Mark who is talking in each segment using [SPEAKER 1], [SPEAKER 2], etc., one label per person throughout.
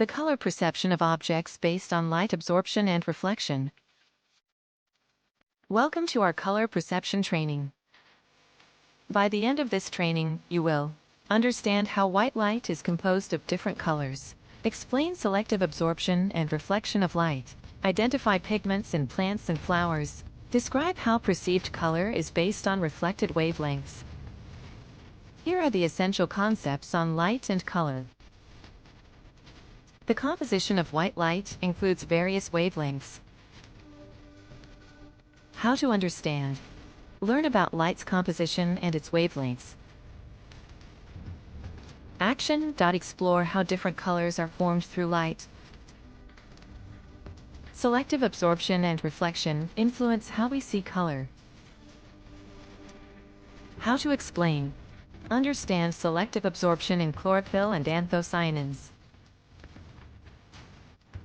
[SPEAKER 1] The color perception of objects based on light absorption and reflection. Welcome to our color perception training. By the end of this training, you will understand how white light is composed of different colors, explain selective absorption and reflection of light, identify pigments in plants and flowers, describe how perceived color is based on reflected wavelengths. Here are the essential concepts on light and color. The composition of white light includes various wavelengths. How to understand. Learn about light's composition and its wavelengths. Action. Explore how different colors are formed through light. Selective absorption and reflection influence how we see color. How to explain. Understand selective absorption in chlorophyll and anthocyanins.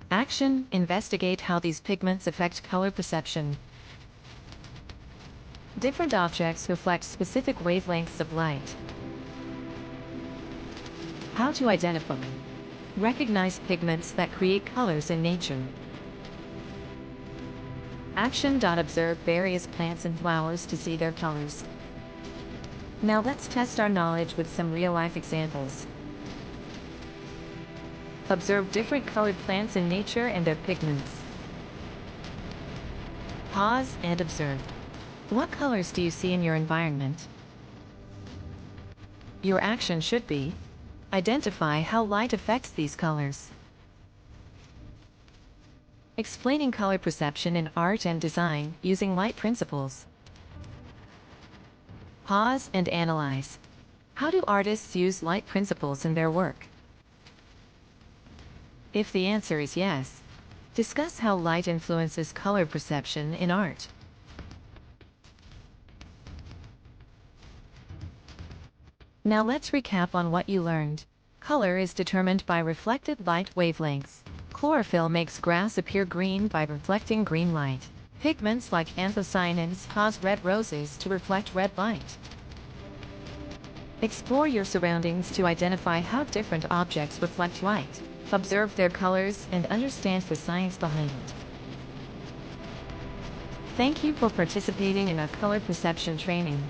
[SPEAKER 1] Action. Investigate how these pigments affect color perception. Different objects reflect specific wavelengths of light. How to identify. Recognize pigments that create colors in nature. Action. Observe various plants and flowers to see their colors. Now let's test our knowledge with some real-life examples. Observe different colored plants in nature and their pigments. Pause and observe. What colors do you see in your environment? Your action should be: identify how light affects these colors. Explaining color perception in art and design using light principles. Pause and analyze. How do artists use light principles in their work? If the answer is yes, discuss how light influences color perception in art. Now let's recap on what you learned. Color is determined by reflected light wavelengths. Chlorophyll makes grass appear green by reflecting green light. Pigments like anthocyanins cause red roses to reflect red light. Explore your surroundings to identify how different objects reflect light. Observe their colors and understand the science behind it. Thank you for participating in our color perception training.